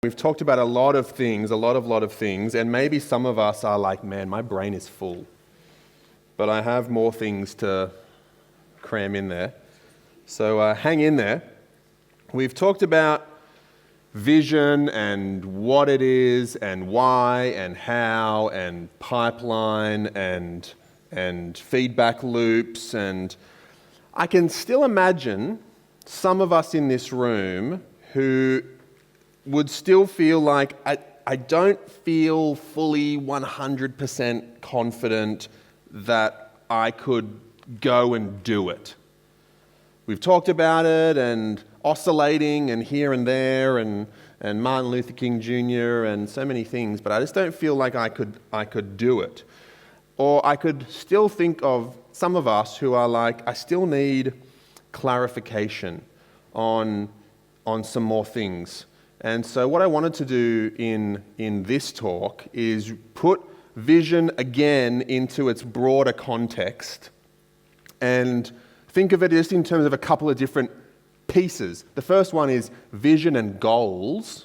We've talked about a lot of things, a lot of things, and maybe some of us are like, man, my brain is full. But I have more things to cram in there. So hang in there. We've talked about vision and what it is and why and how and pipeline and feedback loops. And I can still imagine some of us in this room who would still feel like, I don't feel fully 100% confident that I could go and do it. We've talked about it and oscillating and here and there and Martin Luther King Jr. and so many things, but I just don't feel like I could do it. Or I could still think of some of us who are like, I still need clarification on some more things. And so what I wanted to do in this talk is put vision again into its broader context and think of it just in terms of a couple of different pieces. The first one is vision and goals,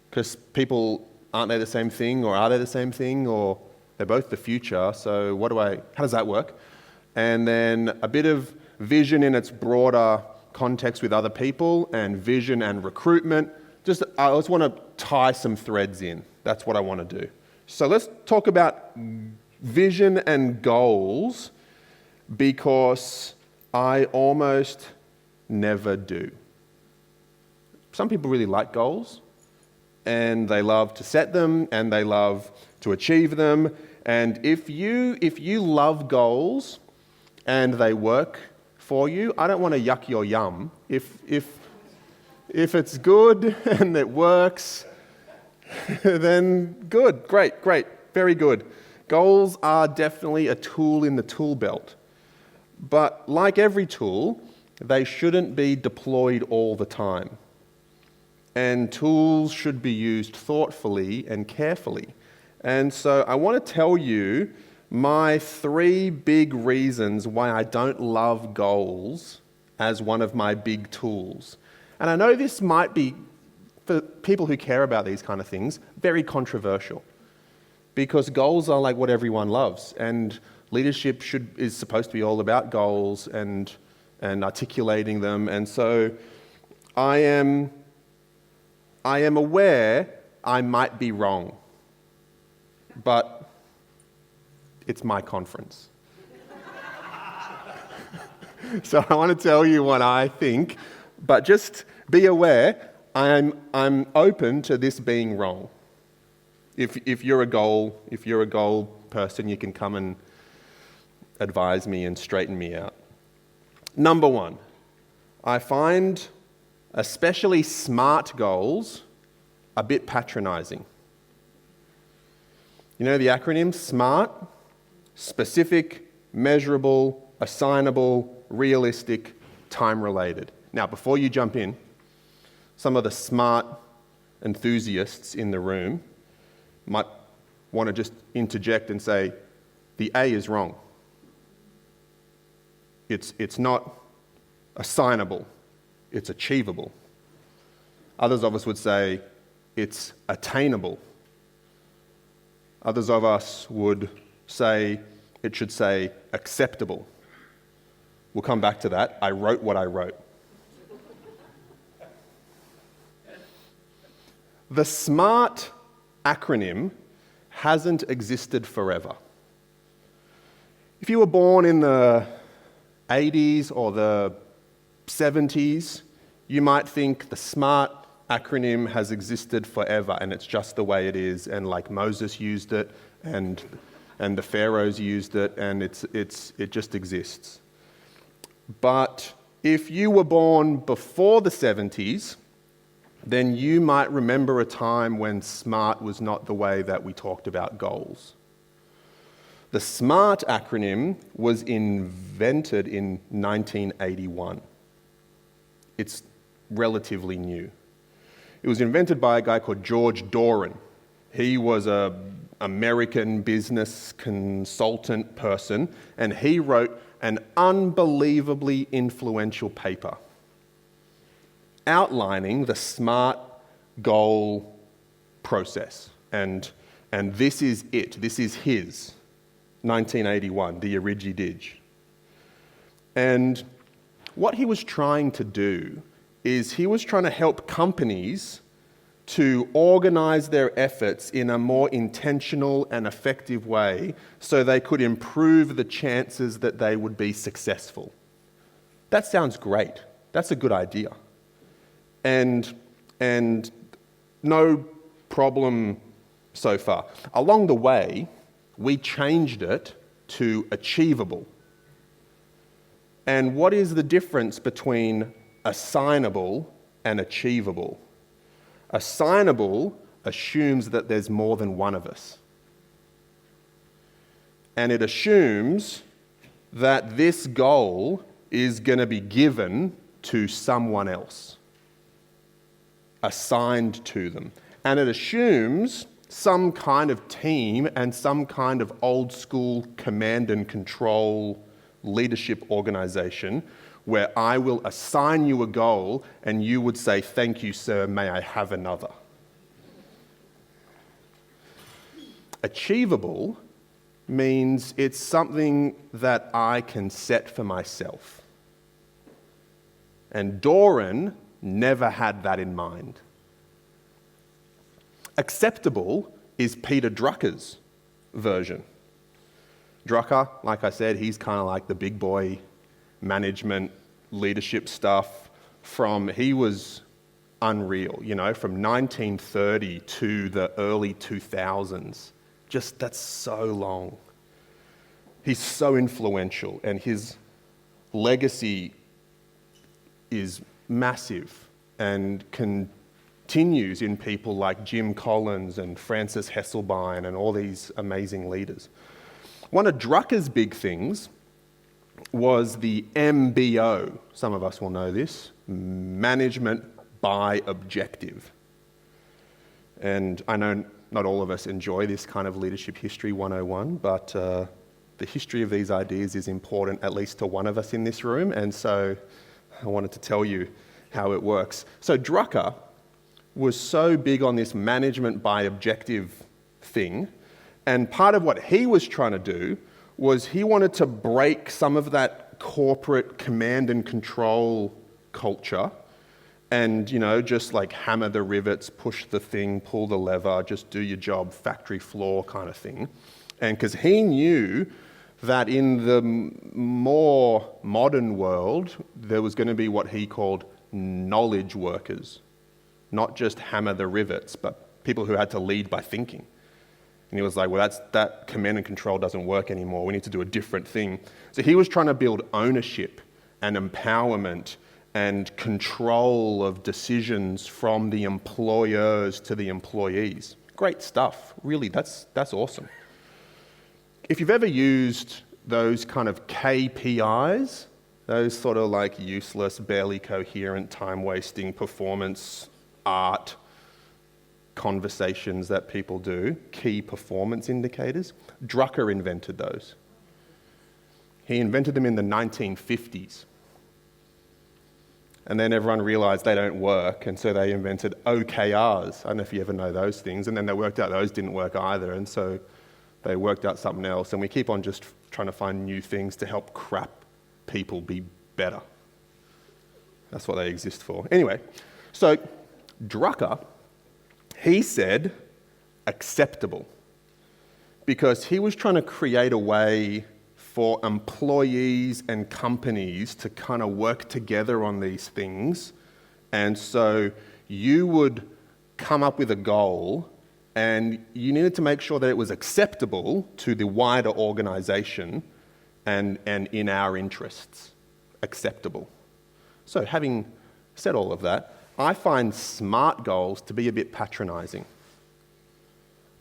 because people, aren't they the same thing, or are they the same thing, or they're both the future, so how does that work? And then a bit of vision in its broader context with other people, and vision and recruitment. I just want to tie some threads in. That's what I want to do. So let's talk about vision and goals, because I almost never do. Some people really like goals, and they love to set them, and they love to achieve them. And if you love goals and they work for you, I don't want to yuck your yum. If it's good and it works, then good, great, very good. Goals are definitely a tool in the tool belt. But like every tool, they shouldn't be deployed all the time. And tools should be used thoughtfully and carefully. And so I want to tell you my 3 big reasons why I don't love goals as one of my big tools. And I know this might be, for people who care about these kind of things, very controversial. Because goals are like what everyone loves. And leadership is supposed to be all about goals and articulating them. And so I am aware I might be wrong. But it's my conference. So I want to tell you what I think. But just be aware, I'm open to this being wrong. If you're a goal person, you can come and advise me and straighten me out. Number 1, I find especially SMART goals a bit patronizing. You know the acronym SMART? Specific, measurable, assignable, realistic, time-related. Now, before you jump in, some of the smart enthusiasts in the room might want to just interject and say, the A is wrong. It's not assignable, it's achievable. Others of us would say it's attainable. Others of us would say it should say acceptable. We'll come back to that. I wrote what I wrote. The SMART acronym hasn't existed forever. If you were born in the 80s or the 70s, you might think the SMART acronym has existed forever and it's just the way it is, and like Moses used it and the pharaohs used it, and it just exists. But if you were born before the 70s, then you might remember a time when SMART was not the way that we talked about goals. The SMART acronym was invented in 1981. It's relatively new. It was invented by a guy called George Doran. He was an American business consultant person, and he wrote an unbelievably influential paper outlining the SMART goal process. And this is it. This is his 1981, the Origi Dig. And what he was trying to do is he was trying to help companies to organize their efforts in a more intentional and effective way so they could improve the chances that they would be successful. That sounds great. That's a good idea. And no problem so far. Along the way, we changed it to achievable. And what is the difference between assignable and achievable? Assignable assumes that there's more than one of us. And it assumes that this goal is going to be given to someone else, assigned to them. And it assumes some kind of team and some kind of old school command and control leadership organization where I will assign you a goal and you would say, "Thank you, sir, may I have another?" Achievable means it's something that I can set for myself. And Doran never had that in mind. Acceptable is Peter Drucker's version. Drucker, like I said, he's kind of like the big boy management, leadership stuff he was unreal, from 1930 to the early 2000s. Just, that's so long. He's so influential, and his legacy is massive and continues in people like Jim Collins and Francis Hesselbein and all these amazing leaders. One of Drucker's big things was the MBO. Some of us will know this, management by objective. And I know not all of us enjoy this kind of leadership history 101, but the history of these ideas is important at least to one of us in this room, and so I wanted to tell you how it works. So Drucker was so big on this management by objective thing, and part of what he was trying to do was he wanted to break some of that corporate command and control culture and, just like hammer the rivets, push the thing, pull the lever, just do your job, factory floor kind of thing. And because he knew that in the more modern world, there was going to be what he called knowledge workers, not just hammer the rivets, but people who had to lead by thinking. And he was like, well, that command and control doesn't work anymore. We need to do a different thing. So he was trying to build ownership and empowerment and control of decisions from the employers to the employees. Great stuff. Really, that's awesome. If you've ever used those kind of KPIs, those sort of like useless, barely coherent, time-wasting performance art conversations that people do, key performance indicators, Drucker invented those. He invented them in the 1950s. And then everyone realized they don't work, and so they invented OKRs. I don't know if you ever know those things. And then they worked out those didn't work either, and so they worked out something else. And we keep on just trying to find new things to help crap people be better. That's what they exist for. Anyway, so Drucker, he said acceptable, because he was trying to create a way for employees and companies to kind of work together on these things. And so you would come up with a goal and you needed to make sure that it was acceptable to the wider organization and in our interests. Acceptable. So having said all of that, I find SMART goals to be a bit patronizing.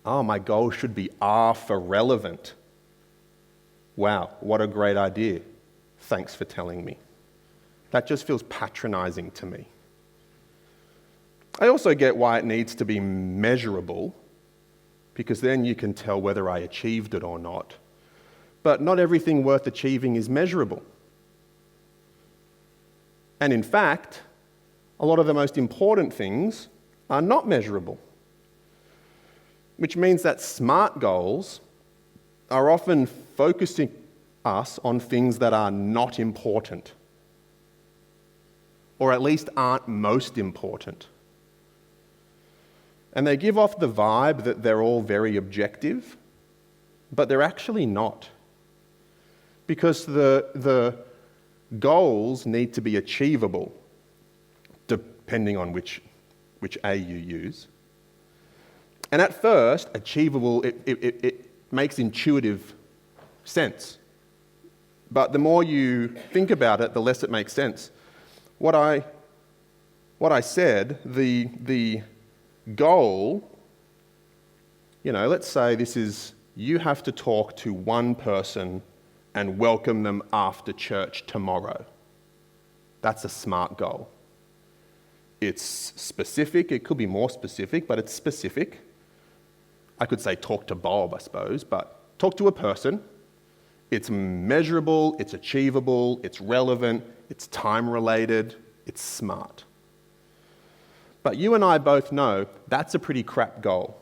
Oh, my goal should be R for relevant. Wow, what a great idea. Thanks for telling me. That just feels patronizing to me. I also get why it needs to be measurable, because then you can tell whether I achieved it or not. But not everything worth achieving is measurable. And in fact, a lot of the most important things are not measurable, which means that SMART goals are often focusing us on things that are not important, or at least aren't most important. And they give off the vibe that they're all very objective, but they're actually not. Because the goals need to be achievable, depending on which A you use. And at first, achievable, it makes intuitive sense. But the more you think about it, the less it makes sense. What I said, the goal, let's say this is, you have to talk to one person and welcome them after church tomorrow. That's a SMART goal. It's specific, it could be more specific, but it's specific. I could say talk to Bob, I suppose, but talk to a person. It's measurable, it's achievable, it's relevant, it's time-related, it's SMART. But you and I both know that's a pretty crap goal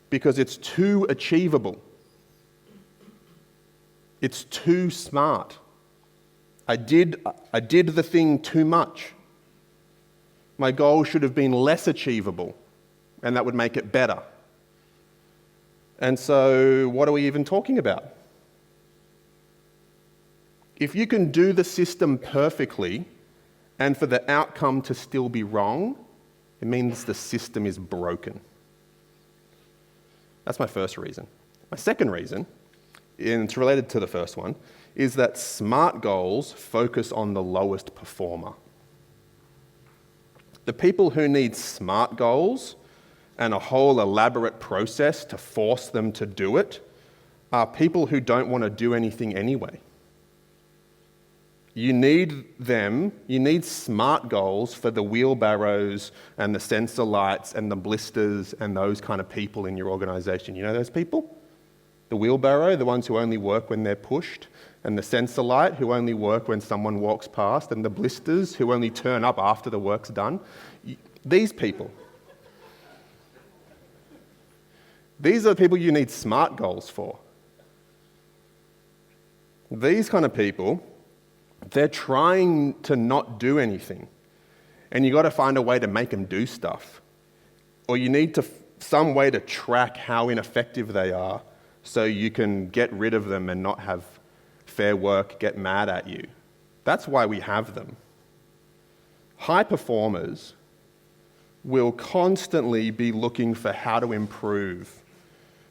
because it's too achievable. It's too SMART. I did the thing too much. My goal should have been less achievable, and that would make it better. And so, what are we even talking about? If you can do the system perfectly, and for the outcome to still be wrong, it means the system is broken. That's my first reason. My second reason, and it's related to the first one, is that SMART goals focus on the lowest performer. The people who need SMART goals and a whole elaborate process to force them to do it are people who don't want to do anything anyway. You need SMART goals for the wheelbarrows and the sensor lights and the blisters and those kind of people in your organization. You know those people? The wheelbarrow, the ones who only work when they're pushed, and the sensor light, who only work when someone walks past, and the blisters, who only turn up after the work's done. These people. These are the people you need SMART goals for. These kind of people, they're trying to not do anything, and you got to find a way to make them do stuff. Or you need some way to track how ineffective they are so you can get rid of them and not have Fair Work get mad at you. That's why we have them. High performers will constantly be looking for how to improve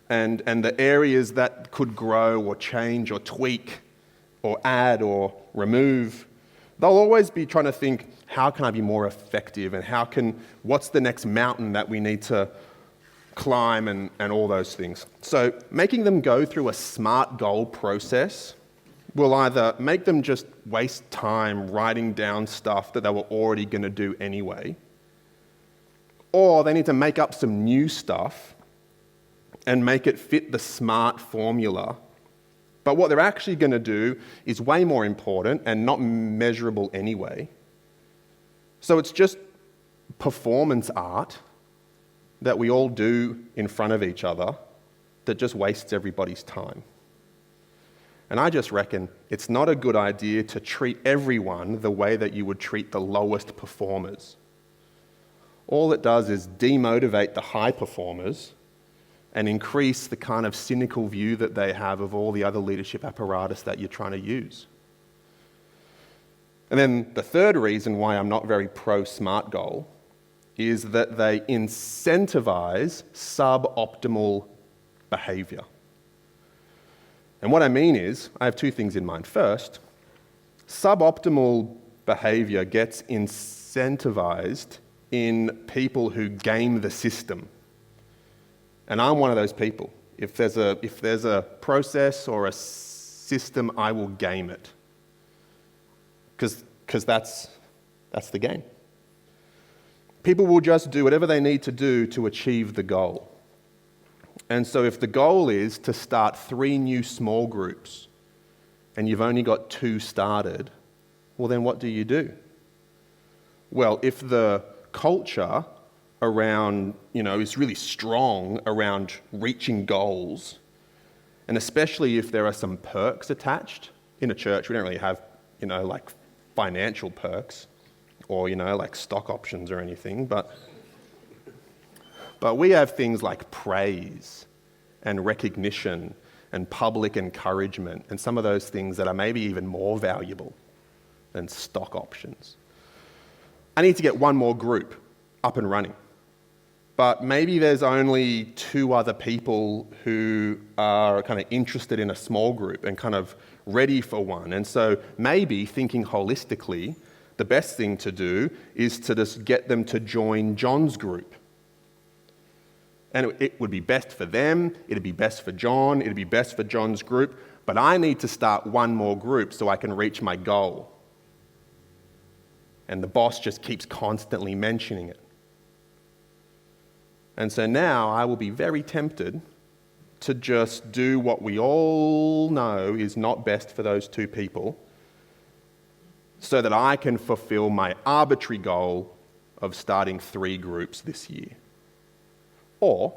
and the areas that could grow or change or tweak or add or remove. They'll always be trying to think, how can I be more effective, and what's the next mountain that we need to climb, and all those things. So making them go through a SMART goal process will either make them just waste time writing down stuff that they were already going to do anyway, or they need to make up some new stuff and make it fit the SMART formula. But what they're actually going to do is way more important and not measurable anyway. So it's just performance art that we all do in front of each other that just wastes everybody's time. And I just reckon it's not a good idea to treat everyone the way that you would treat the lowest performers. All it does is demotivate the high performers and increase the kind of cynical view that they have of all the other leadership apparatus that you're trying to use. And then the third reason why I'm not very pro-SMART goal is that they incentivize suboptimal behavior. And what I mean is, I have two things in mind. First, suboptimal behavior gets incentivized in people who game the system. And I'm one of those people. If there's a process or a system, I will game it. Because that's the game. People will just do whatever they need to do to achieve the goal. And so if the goal is to start 3 new small groups and you've only got 2 started, well then what do? Well, if the culture around, is really strong around reaching goals, and especially if there are some perks attached. In a church, we don't really have, like financial perks or, like stock options or anything, but we have things like praise and recognition and public encouragement and some of those things that are maybe even more valuable than stock options. I need to get one more group up and running, but maybe there's only 2 other people who are kind of interested in a small group and kind of ready for one. And so maybe thinking holistically, the best thing to do is to just get them to join John's group. And it would be best for them, it'd be best for John, it'd be best for John's group, but I need to start one more group so I can reach my goal. And the boss just keeps constantly mentioning it. And so now I will be very tempted to just do what we all know is not best for those 2 people so that I can fulfill my arbitrary goal of starting 3 groups this year. Or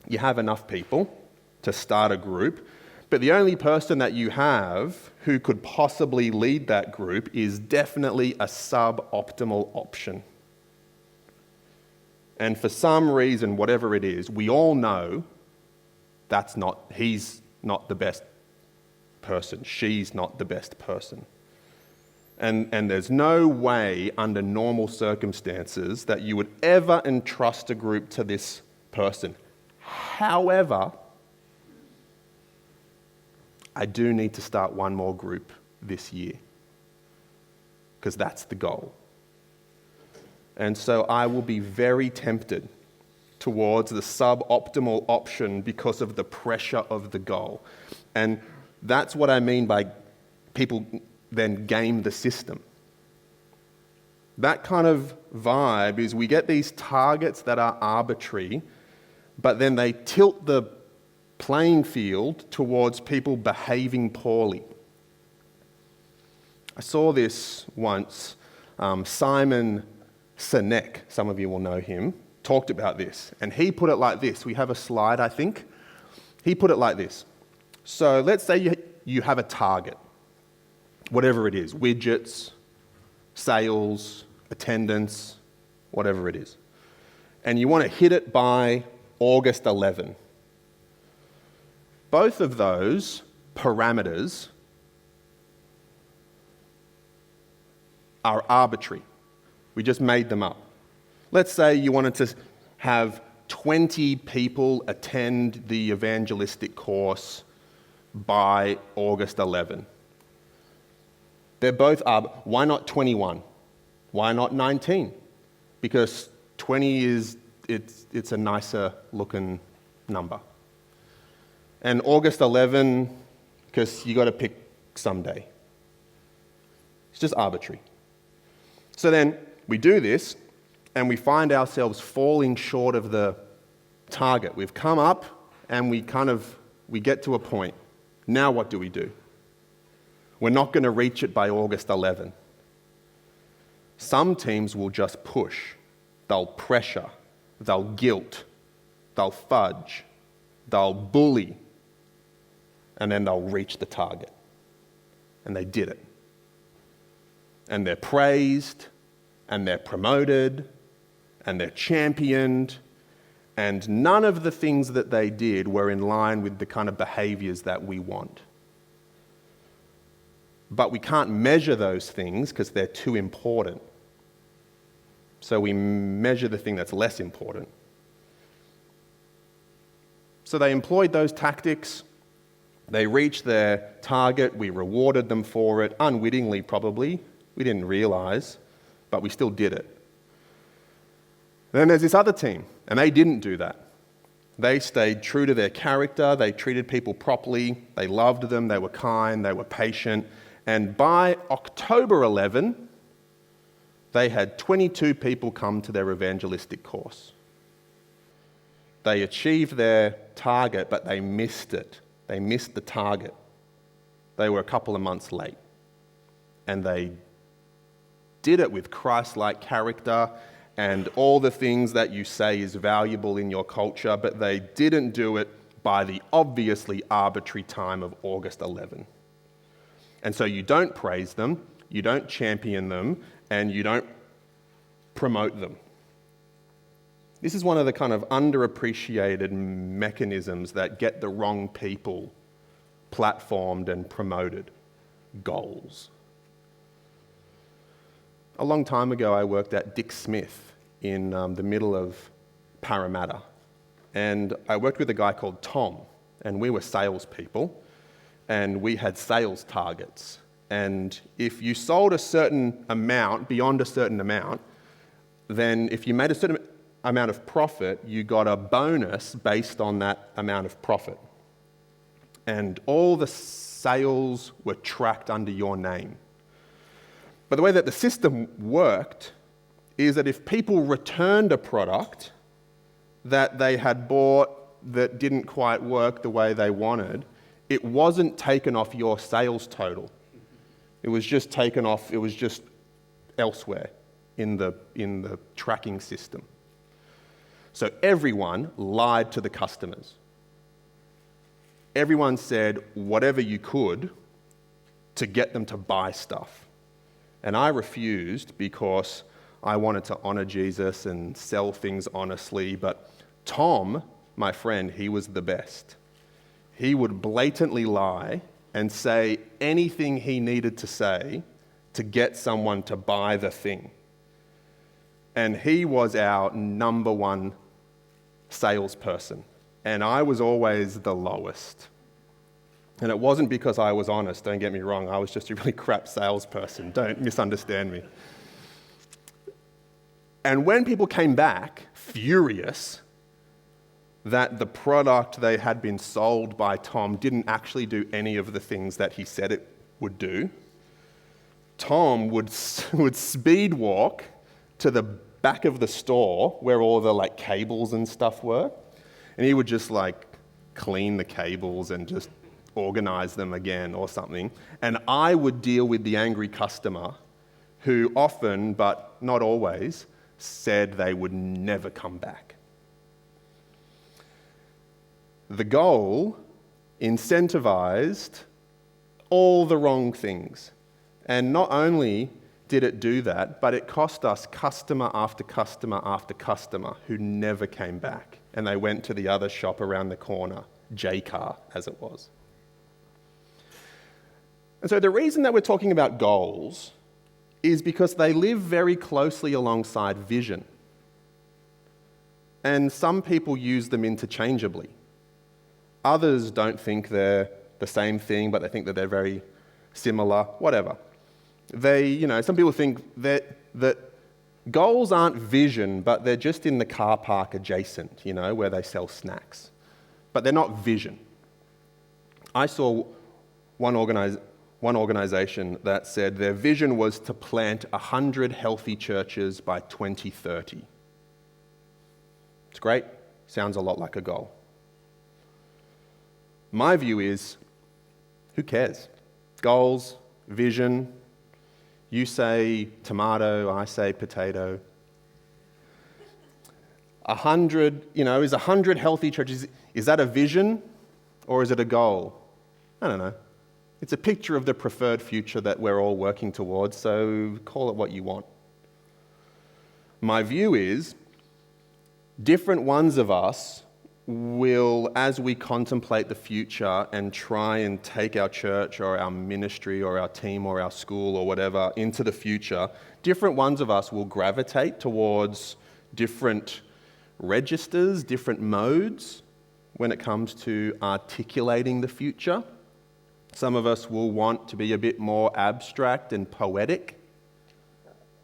you have enough people to start a group, but the only person that you have who could possibly lead that group is definitely a suboptimal option. And for some reason, whatever it is, we all know he's not the best person, she's not the best person. And there's no way under normal circumstances that you would ever entrust a group to this person. However, I do need to start one more group this year because that's the goal. And so I will be very tempted towards the suboptimal option because of the pressure of the goal. And that's what I mean by people then game the system. That kind of vibe is we get these targets that are arbitrary, but then they tilt the playing field towards people behaving poorly. I saw this once. Simon Sinek, some of you will know him, talked about this, and he put it like this. We have a slide, I think. He put it like this. So let's say you have a target, whatever it is, widgets, sales, attendance, whatever it is, and you want to hit it by August 11. Both of those parameters are arbitrary. We just made them up. Let's say you wanted to have 20 people attend the evangelistic course by August 11. They're both why not 21? Why not 19? Because 20 it's a nicer looking number. And August 11, because you got to pick some day. It's just arbitrary. So then we do this and we find ourselves falling short of the target. We've come up and we get to a point. Now what do we do? We're not going to reach it by August 11. Some teams will just push. They'll pressure. They'll guilt. They'll fudge. They'll bully. And then they'll reach the target. And they did it. And they're praised, and they're promoted, and they're championed, and none of the things that they did were in line with the kind of behaviors that we want. But we can't measure those things because they're too important. So we measure the thing that's less important. So they employed those tactics. They reached their target. We rewarded them for it, unwittingly probably. We didn't realize, but we still did it. Then there's this other team, and they didn't do that. They stayed true to their character. They treated people properly. They loved them. They were kind. They were patient. And by October 11, they had 22 people come to their evangelistic course. They achieved their target, but they missed it. They missed the target. They were a couple of months late. And they did it with Christ-like character and all the things that you say is valuable in your culture, but they didn't do it by the obviously arbitrary time of August 11. And so you don't praise them, you don't champion them, and you don't promote them. This is one of the kind of underappreciated mechanisms that get the wrong people platformed and promoted. Goals. A long time ago, I worked at Dick Smith in the middle of Parramatta. And I worked with a guy called Tom, and we were salespeople, and we had sales targets. And if you sold a certain amount, beyond a certain amount, then if you made a certain amount of profit, you got a bonus based on that amount of profit. And all the sales were tracked under your name. But the way that the system worked is that if people returned a product that they had bought that didn't quite work the way they wanted, it wasn't taken off your sales total. It was just taken off, it was just elsewhere in the tracking system. So everyone lied to the customers. Everyone said whatever you could to get them to buy stuff. And I refused because I wanted to honor Jesus and sell things honestly. But Tom, my friend, he was the best. He would blatantly lie and say anything he needed to say to get someone to buy the thing. And he was our number one salesperson. And I was always the lowest. And it wasn't because I was honest, don't get me wrong. I was just a really crap salesperson. Don't misunderstand me. And when people came back furious that the product they had been sold by Tom didn't actually do any of the things that he said it would do, Tom would speed walk to the back of the store where all the cables and stuff were, and he would just clean the cables and just organize them again or something. And I would deal with the angry customer who often, but not always, said they would never come back. The goal incentivized all the wrong things. And not only did it do that, but it cost us customer after customer after customer who never came back. And they went to the other shop around the corner, J-Car as it was. And so the reason that we're talking about goals is because they live very closely alongside vision. And some people use them interchangeably. Others don't think they're the same thing, but they think that they're very similar, whatever. Some people think that goals aren't vision, but they're just in the car park adjacent, where they sell snacks. But they're not vision. I saw one organization that said their vision was to plant 100 healthy churches by 2030. It's great. Sounds a lot like a goal. My view is, who cares? Goals, vision. You say tomato, I say potato. 100, is 100 healthy churches, is that a vision or is it a goal? I don't know. It's a picture of the preferred future that we're all working towards, so call it what you want. My view is, different ones of us will, as we contemplate the future and try and take our church or our ministry or our team or our school or whatever into the future, different ones of us will gravitate towards different registers, different modes when it comes to articulating the future. Some of us will want to be a bit more abstract and poetic.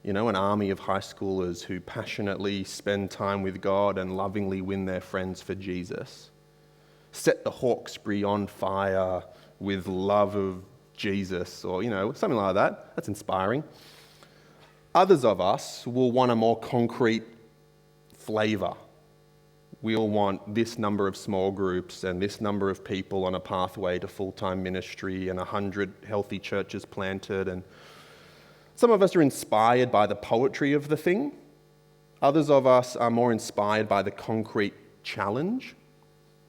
An army of high schoolers who passionately spend time with God and lovingly win their friends for Jesus. Set the Hawkesbury on fire with love of Jesus, or, something like that. That's inspiring. Others of us will want a more concrete flavor. We'll want this number of small groups and this number of people on a pathway to full-time ministry and 100 healthy churches planted. And some of us are inspired by the poetry of the thing. Others of us are more inspired by the concrete challenge.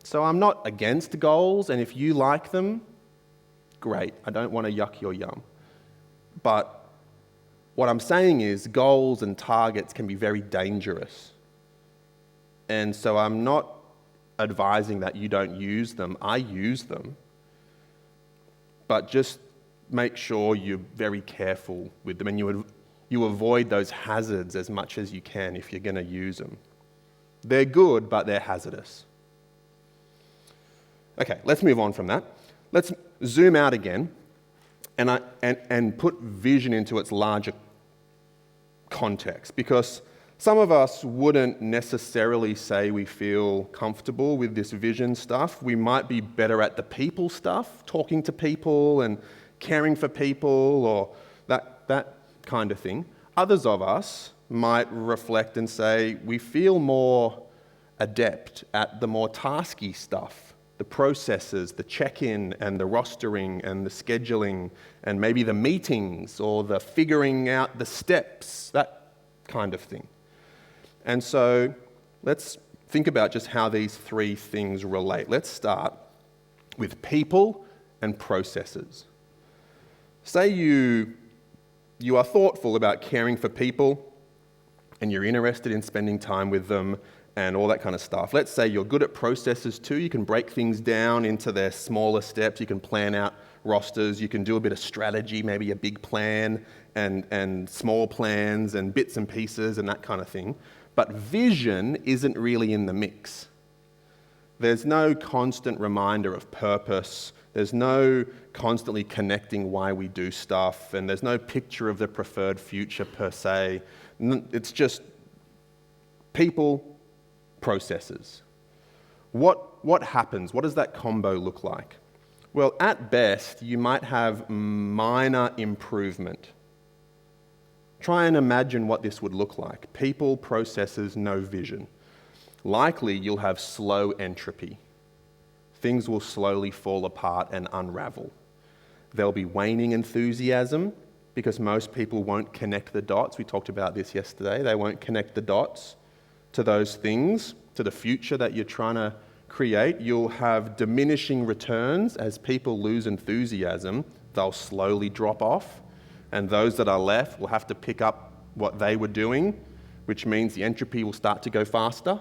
So I'm not against goals, and if you like them, great. I don't want to yuck your yum. But what I'm saying is goals and targets can be very dangerous. And so I'm not advising that you don't use them. I use them. But just make sure you're very careful with them and you avoid those hazards as much as you can if you're going to use them. They're good, but they're hazardous. Okay, let's move on from that. Let's zoom out again and put vision into its larger context, because some of us wouldn't necessarily say we feel comfortable with this vision stuff. We might be better at the people stuff, talking to people and caring for people or that kind of thing. Others of us might reflect and say we feel more adept at the more tasky stuff, the processes, the check-in and the rostering and the scheduling and maybe the meetings or the figuring out the steps, that kind of thing. And so let's think about just how these three things relate. Let's start with people and processes. Say you are thoughtful about caring for people and you're interested in spending time with them and all that kind of stuff. Let's say you're good at processes too. You can break things down into their smaller steps. You can plan out rosters. You can do a bit of strategy, maybe a big plan and small plans and bits and pieces and that kind of thing. But vision isn't really in the mix. There's no constant reminder of purpose. There's no constantly connecting why we do stuff. And there's no picture of the preferred future per se. It's just people, processes. What happens? What does that combo look like? Well, at best, you might have minor improvement. Try and imagine what this would look like. People, processes, no vision. Likely, you'll have slow entropy. Things will slowly fall apart and unravel. There'll be waning enthusiasm because most people won't connect the dots. We talked about this yesterday. They won't connect the dots to those things, to the future that you're trying to create. You'll have diminishing returns as people lose enthusiasm. They'll slowly drop off. And those that are left will have to pick up what they were doing, which means the entropy will start to go faster.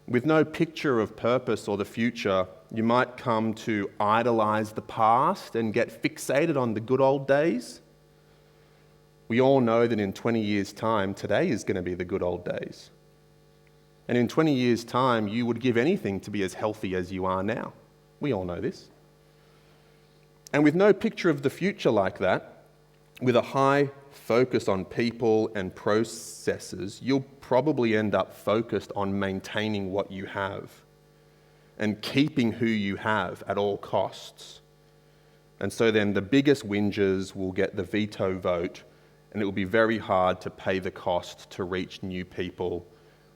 With no picture of purpose or the future, you might come to idolize the past and get fixated on the good old days. We all know that in 20 years' time, today is going to be the good old days. And in 20 years' time, you would give anything to be as healthy as you are now. We all know this. And with no picture of the future like that, with a high focus on people and processes, you'll probably end up focused on maintaining what you have and keeping who you have at all costs. And so then the biggest whingers will get the veto vote, and it will be very hard to pay the cost to reach new people,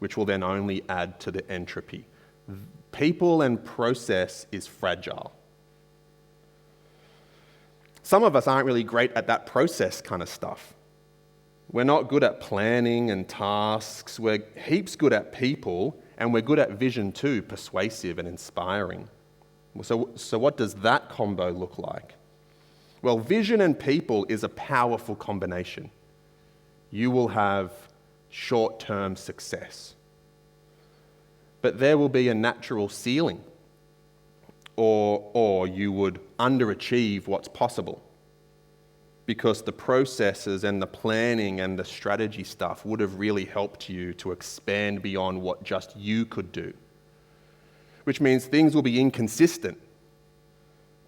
which will then only add to the entropy. People and process is fragile. Some of us aren't really great at that process kind of stuff. We're not good at planning and tasks. We're heaps good at people, and we're good at vision too, persuasive and inspiring. So what does that combo look like? Well, vision and people is a powerful combination. You will have short-term success. But there will be a natural ceiling, or you would underachieve what's possible because the processes and the planning and the strategy stuff would have really helped you to expand beyond what just you could do, which means things will be inconsistent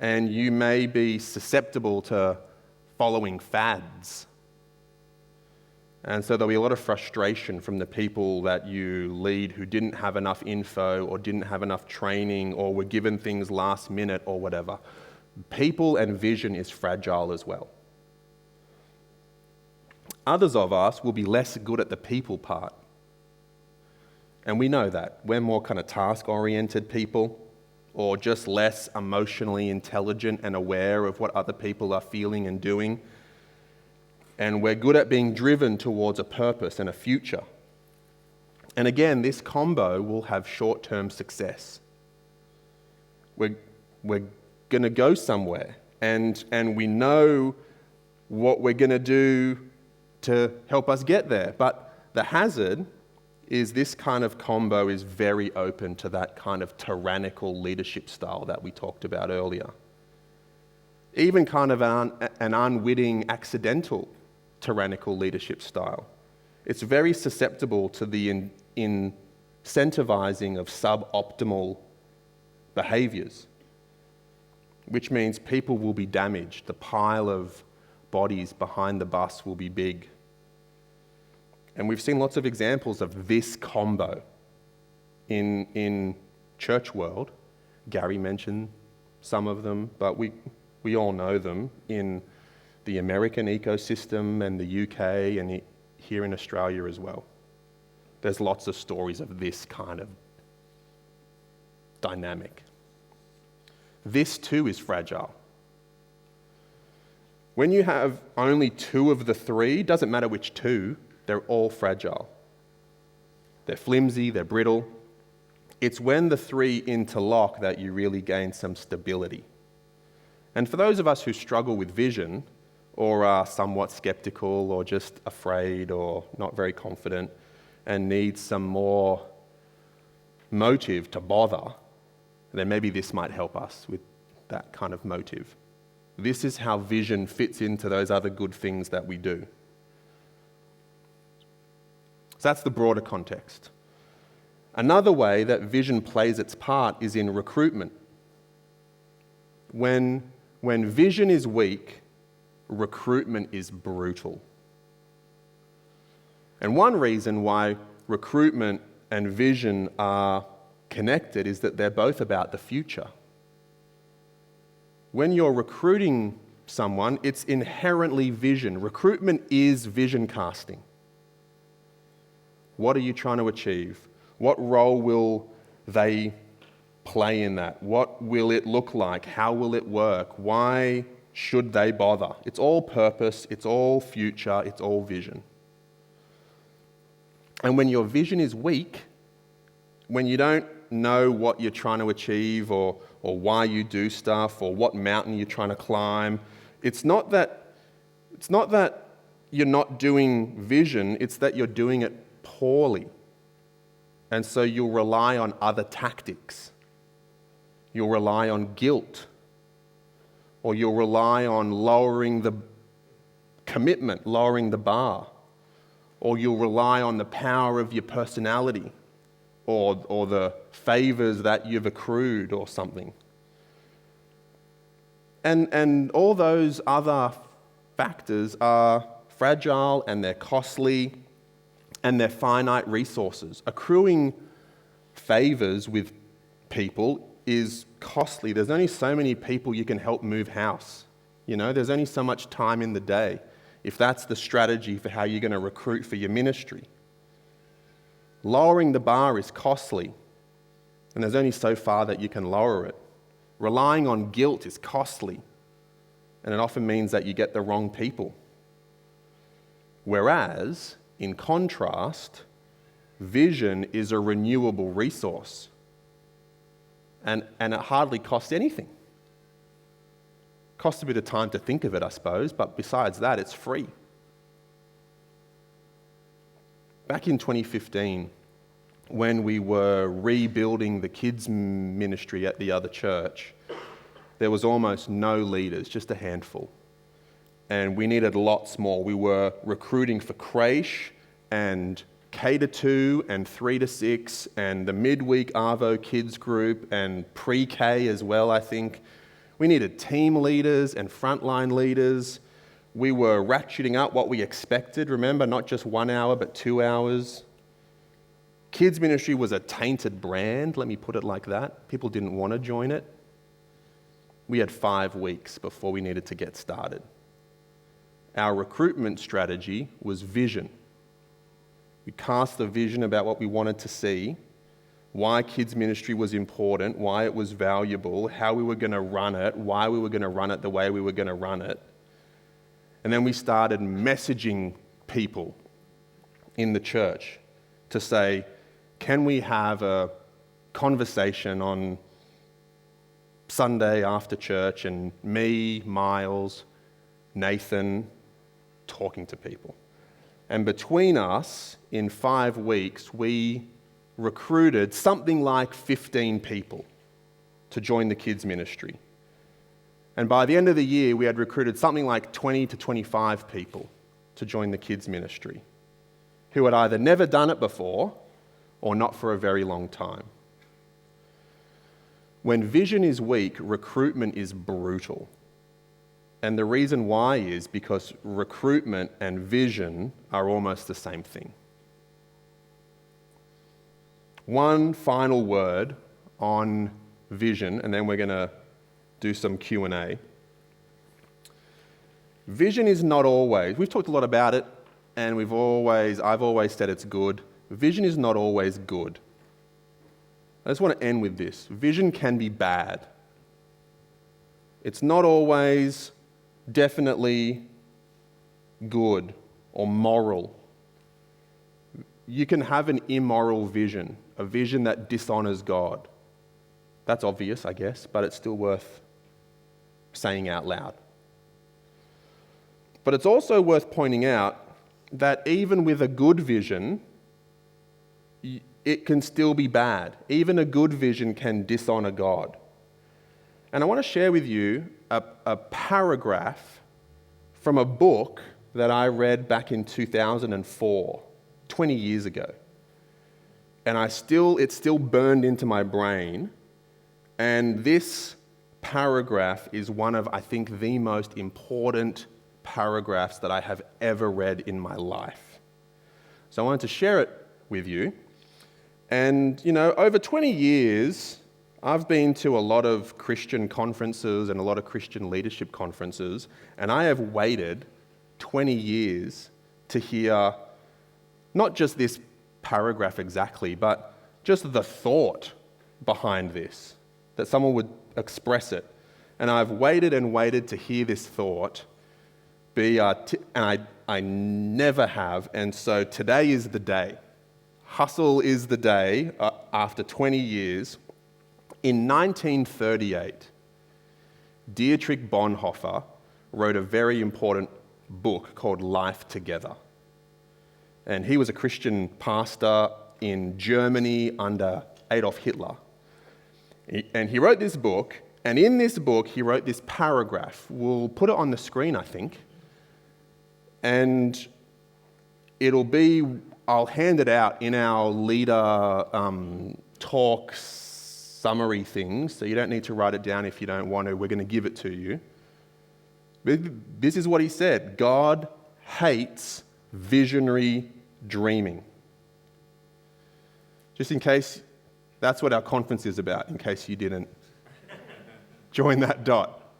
and you may be susceptible to following fads. And so there'll be a lot of frustration from the people that you lead who didn't have enough info or didn't have enough training or were given things last minute or whatever. People and vision is fragile as well. Others of us will be less good at the people part. And we know that. We're more kind of task-oriented people or just less emotionally intelligent and aware of what other people are feeling and doing. And we're good at being driven towards a purpose and a future. And again, this combo will have short-term success. We're going to go somewhere, and we know what we're going to do to help us get there. But the hazard is this kind of combo is very open to that kind of tyrannical leadership style that we talked about earlier. Even kind of an unwitting, accidental tyrannical leadership style. It's very susceptible to the incentivizing of suboptimal behaviors, which means people will be damaged. The pile of bodies behind the bus will be big. And we've seen lots of examples of this combo in church world. Gary mentioned some of them, but we all know them in the American ecosystem and the UK and here in Australia as well. There's lots of stories of this kind of dynamic. This too is fragile. When you have only two of the three, doesn't matter which two, they're all fragile. They're flimsy, they're brittle. It's when the three interlock that you really gain some stability. And for those of us who struggle with vision, or are somewhat skeptical, or just afraid, or not very confident, and need some more motive to bother, then maybe this might help us with that kind of motive. This is how vision fits into those other good things that we do. So that's the broader context. Another way that vision plays its part is in recruitment. When vision is weak, recruitment is brutal. And one reason why recruitment and vision are connected is that they're both about the future. When you're recruiting someone, it's inherently vision. Recruitment is vision casting. What are you trying to achieve? What role will they play in that? What will it look like? How will it work? Why should they bother? It's all purpose, it's all future, it's all vision. And when your vision is weak, when you don't know what you're trying to achieve or why you do stuff or what mountain you're trying to climb, it's not that you're not doing vision, it's that you're doing it poorly. And so you'll rely on other tactics. You'll rely on guilt, or you'll rely on lowering the commitment, lowering the bar, or you'll rely on the power of your personality, or the favors that you've accrued or something. And all those other factors are fragile and they're costly and they're finite resources. Accruing favors with people is costly. There's only so many people you can help move house. There's only so much time in the day if that's the strategy for how you're going to recruit for your ministry. Lowering the bar is costly, and there's only so far that you can lower it. Relying on guilt is costly, and it often means that you get the wrong people. Whereas, in contrast, vision is a renewable resource, and it hardly costs anything. Costs a bit of time to think of it, I suppose, but besides that, it's free. Back in 2015, when we were rebuilding the kids' ministry at the other church, there was almost no leaders, just a handful. And we needed lots more. We were recruiting for creche and K-2 and 3-6 and the midweek Arvo kids group and pre-K as well, I think. We needed team leaders and frontline leaders. We were ratcheting up what we expected, remember, not just 1 hour, but 2 hours. Kids ministry was a tainted brand, let me put it like that. People didn't want to join it. We had 5 weeks before we needed to get started. Our recruitment strategy was vision. We cast the vision about what we wanted to see, why kids ministry was important, why it was valuable, how we were going to run it, why we were going to run it the way we were going to run it. And then we started messaging people in the church to say, Can we have a conversation on Sunday after church and me, Miles, Nathan, talking to people? And between us, in 5 weeks, we recruited something like 15 people to join the kids' ministry. And by the end of the year, we had recruited something like 20 to 25 people to join the kids' ministry who had either never done it before or not for a very long time. When vision is weak, recruitment is brutal. And the reason why is because recruitment and vision are almost the same thing. One final word on vision, and then we're going to do some Q&A. Vision is not always, we've talked a lot about it, and I've always said it's good. Vision is not always good. I just want to end with this. Vision can be bad. It's not always definitely good or moral. You can have an immoral vision, a vision that dishonors God. That's obvious, I guess, but it's still worth saying out loud. But it's also worth pointing out that even with a good vision, it can still be bad. Even a good vision can dishonor God. And I want to share with you a paragraph from a book that I read back in 2004, 20 years ago. And it's still burned into my brain. And this paragraph is one of, I think, the most important paragraphs that I have ever read in my life. So I wanted to share it with you. And, over 20 years, I've been to a lot of Christian conferences and a lot of Christian leadership conferences, and I have waited 20 years to hear not just this paragraph exactly, but just the thought behind this, that someone would express it. And I've waited and waited to hear this thought and I never have, and so today is the day. Hustle is the day after 20 years. In 1938, Dietrich Bonhoeffer wrote a very important book called Life Together. And he was a Christian pastor in Germany under Adolf Hitler. And he wrote this book, and in this book he wrote this paragraph. We'll put it on the screen, I think. And I'll hand it out in our leader talk summary things, so you don't need to write it down if you don't want to. We're going to give it to you. This is what he said: God hates visionary dreaming. Just in case that's what our conference is about, in case you didn't join that dot.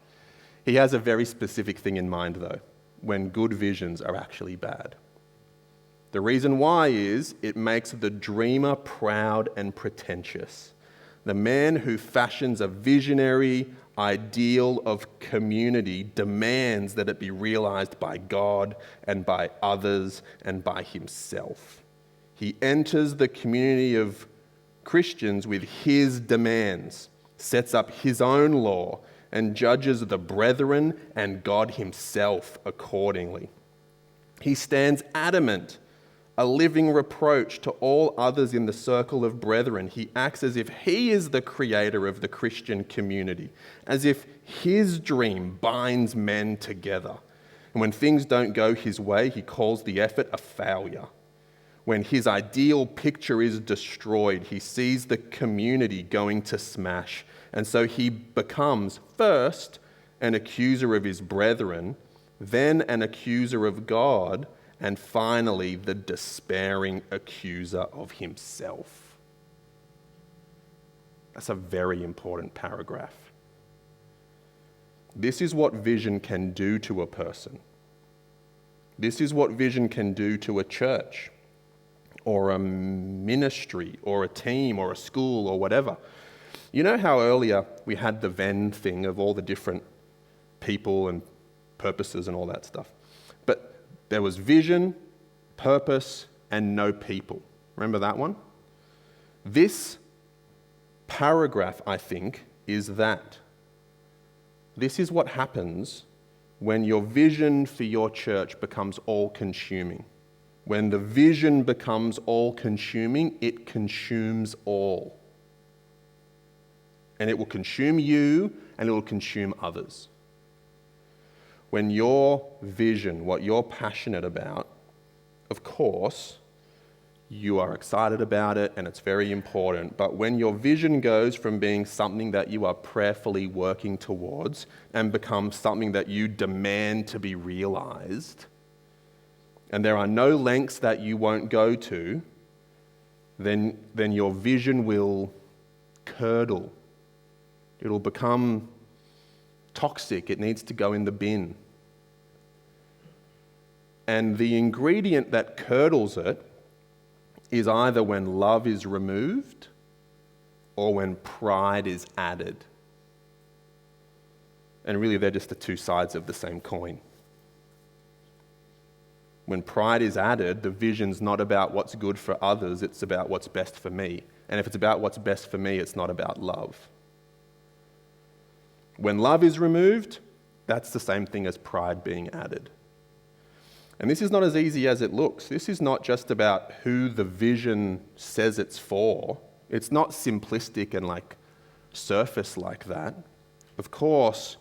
He has a very specific thing in mind, though, when good visions are actually bad. The reason why is it makes the dreamer proud and pretentious. The man who fashions a visionary ideal of community demands that it be realized by God and by others and by himself. He enters the community of Christians with his demands, sets up his own law, and judges the brethren and God himself accordingly. He stands adamant, a living reproach to all others in the circle of brethren. He acts as if he is the creator of the Christian community, as if his dream binds men together. And when things don't go his way, he calls the effort a failure. When his ideal picture is destroyed, he sees the community going to smash. And so he becomes first an accuser of his brethren, then an accuser of God, and finally the despairing accuser of himself. That's a very important paragraph. This is what vision can do to a person. This is what vision can do to a church, or a ministry, or a team, or a school, or whatever. You know how earlier we had the Venn thing of all the different people and purposes and all that stuff? But there was vision, purpose, and no people. Remember that one? This paragraph, I think, is that. This is what happens when your vision for your church becomes all-consuming. When the vision becomes all-consuming, it consumes all. And it will consume you, and it will consume others. When your vision, what you're passionate about, of course, you are excited about it and it's very important. But when your vision goes from being something that you are prayerfully working towards and becomes something that you demand to be realized, and there are no lengths that you won't go to, then your vision will curdle. It'll become toxic. It needs to go in the bin. And the ingredient that curdles it is either when love is removed or when pride is added. And really, they're just the two sides of the same coin. When pride is added, the vision's not about what's good for others, it's about what's best for me. And if it's about what's best for me, it's not about love. When love is removed, that's the same thing as pride being added. And this is not as easy as it looks. This is not just about who the vision says it's for. It's not simplistic and surface like that. Of course,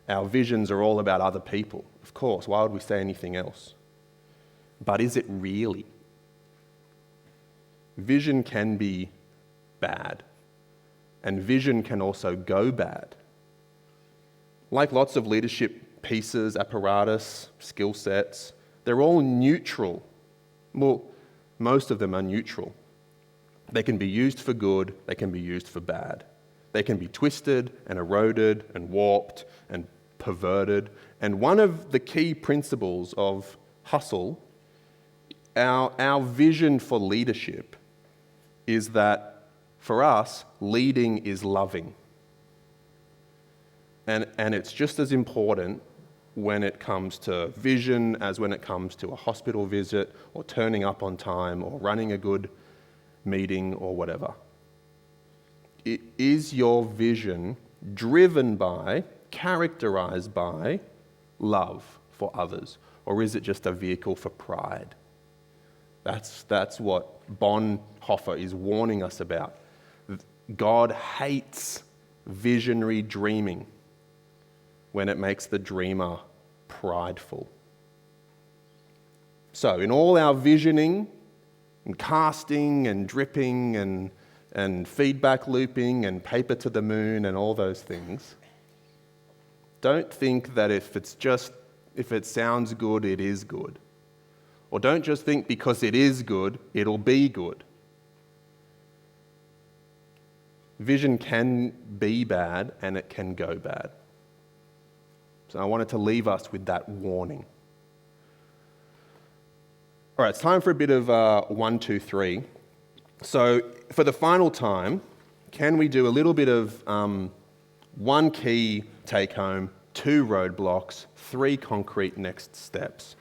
our visions are all about other people. Of course, why would we say anything else? But is it really? Vision can be bad, and vision can also go bad. Like lots of leadership pieces, apparatus, skill sets, they're all neutral. Well, most of them are neutral. They can be used for good, they can be used for bad. They can be twisted and eroded and warped and perverted. And one of the key principles of Hustle, our vision for leadership, is that for us, leading is loving. And it's just as important when it comes to vision as when it comes to a hospital visit or turning up on time or running a good meeting or whatever. Is your vision driven by, characterized by love for others, or is it just a vehicle for pride? That's what Bonhoeffer is warning us about. God hates visionary dreaming when it makes the dreamer prideful. So in all our visioning and casting and dripping and feedback looping and paper to the moon and all those things, don't think that if it sounds good, it is good. Or don't just think because it is good, it'll be good. Vision can be bad and it can go bad. So I wanted to leave us with that warning. All right, it's time for a bit of 1, 2, 3. So for the final time, can we do a little bit of 1 key take home, 2 roadblocks, 3 concrete next steps?